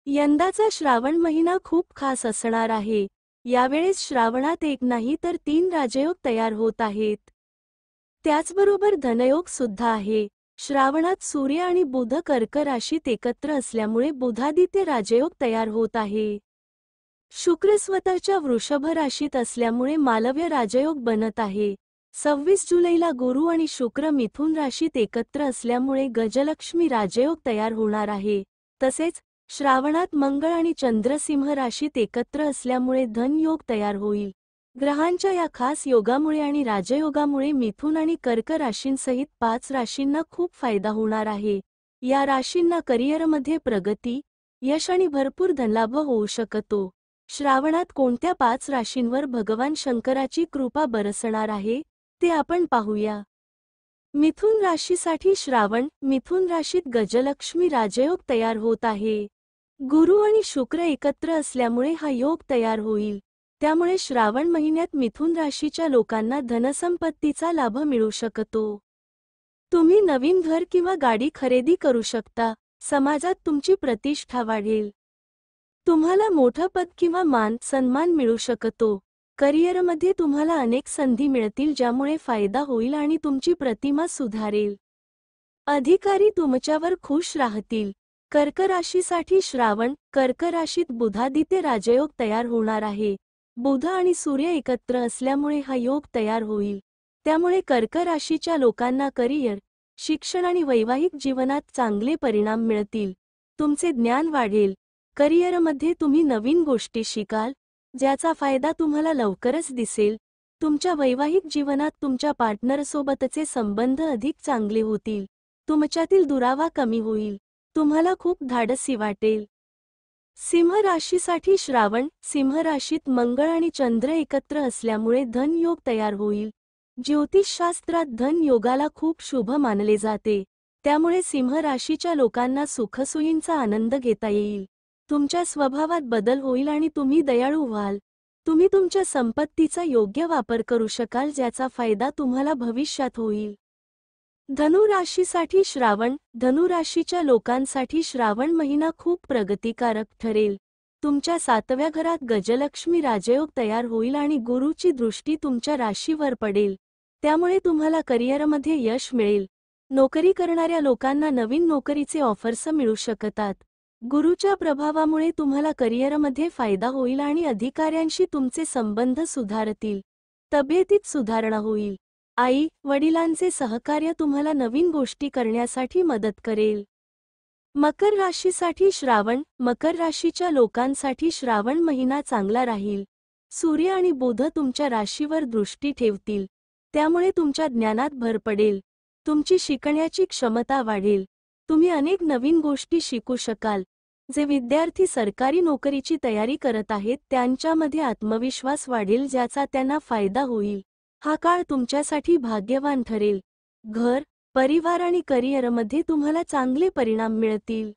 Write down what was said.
यंदाचा श्रावण महिना खूप खास असणार आहे। यावेळेस श्रावणात एक नाही तर 3 राजयोग तयार होत आहेत। त्याचबरोबर धनयोग सुद्धा आहे। श्रावणात सूर्य आणि बुध कर्क राशीत एकत्र असल्यामुळे बुधादित्य राजयोग तयार होत आहे। शुक्र स्वतःच्या वृषभ राशीत असल्यामुळे मालव्य राजयोग बनत आहे। 26 जुलैला गुरु आणि शुक्र मिथुन राशीत एकत्र असल्यामुळे गजलक्ष्मी राजयोग तयार होणार आहे। तसेच श्रावणात मंगळ आणि चंद्र सिंह राशीत एकत्र असल्यामुळे धन योग तयार होईल। ग्रहांच्या या खास योगामुळे आणि राजयोगामुळे मिथुन आणि कर्क राशींसहित 5 राशींना खूप फायदा होणार आहे। या राशींना करिअरमध्ये प्रगती, यश आणि भरपूर धनलाभ होऊ शकतो। श्रावणात कोणत्या 5 राशींवर भगवान शंकराची कृपा बरसणार आहे ते आपण पाहूया। मिथुन राशीसाठी श्रावण। मिथुन राशीत गजलक्ष्मी राजयोग तयार होत आहे। गुरु आणि शुक्र एकत्र असल्यामुळे हा योग तयार होईल। त्यामुळे श्रावण महिन्यात मिथुन राशीच्या लोकांना धनसंपत्तीचा लाभ मिळू शकतो। तुम्ही नवीन घर किंवा गाडी खरेदी करू शकता। समाजात तुमची प्रतिष्ठा वाढेल। तुम्हाला मोठं पद किंवा मान सन्मान मिळू शकतो। करिअरमध्ये तुम्हाला अनेक संधी मिळतील ज्यामुळे फायदा होईल आणि तुमची प्रतिमा सुधारेल। अधिकारी तुमच्यावर खुश राहतील। कर्क राशीसाठी श्रावण। कर्क राशीत बुधादित्य राजयोग तयार होणार आहे। बुध आणि सूर्य एकत्र असल्यामुळे हा योग तयार होईल। त्यामुळे कर्क राशीच्या लोकांना करिअर, शिक्षण आणि वैवाहिक जीवनात चांगले परिणाम मिळतील। तुमचे ज्ञान वाढेल। करिअरमध्ये तुम्ही नवीन गोष्टी शिकाल, ज्याचा फायदा तुम्हाला लवकरच दिसेल। तुमच्या वैवाहिक जीवनात तुमच्या पार्टनरसोबतचे संबंध अधिक चांगले होतील। तुमच्यातील दुरावा कमी होईल। तुम्हाला खूप धाडसी वाटेल। सिंह राशीसाठी श्रावण। सिंह राशीत मंगळ आणि चंद्र एकत्र असल्यामुळे धन योग तयार होईल। ज्योतिषशास्त्रात धन योगाला खूप शुभ मानले जाते। त्यामुळे सिंह राशीच्या लोकांना सुखसोयींचा आनंद घेता येईल। तुमच्या स्वभावात बदल होईल आणि तुम्ही दयाळू व्हाल। तुम्ही तुमच्या संपत्तीचा योग्य वापर करू शकाल ज्याचा फायदा तुम्हाला भविष्यात होईल। धनु राशीसाठी श्रावण। धनु राशीच्या लोकांसाठी श्रावण महिना खूप प्रगतिकारक ठरेल। तुमच्या 7व्या घरात गजलक्ष्मी राजयोग तयार होईल आणि गुरुची दृष्टी तुमच्या राशीवर पडेल। त्यामुळे तुम्हाला करिअरमध्ये यश मिळेल। नोकरी करणाऱ्या लोकांना नवीन नोकरीचे ऑफर्स मिळू शकतात। गुरुच्या प्रभावामुळे तुम्हाला करिअरमध्ये फायदा होईल आणि अधिकाऱ्यांशी तुमचे संबंध सुधारतील। तब्येतीत सुधारणा होईल। आई वडिलांचे सहकार्य तुम्हाला नवीन गोष्टी करण्यासाठी मदत करेल। मकर राशीसाठी श्रावण। मकर राशीच्या लोकांसाठी श्रावण महिना चांगला राहील। सूर्य आणि बुध तुमच्या राशीवर दृष्टी ठेवतील। त्यामुळे तुमच्या ज्ञानात भर पडेल। तुमची शिकण्याची क्षमता वाढेल। तुम्ही अनेक नवीन गोष्टी शिकू शकाल। जे विद्यार्थी सरकारी नोकरीची तयारी करत आहेत त्यांच्यामध्ये आत्मविश्वास वाढेल ज्याचा त्यांना फायदा होईल। हा काळ तुमच्यासाठी भाग्यवान ठरेल। घर, परिवार आणि करिअरमध्ये तुम्हाला चांगले परिणाम मिळतील।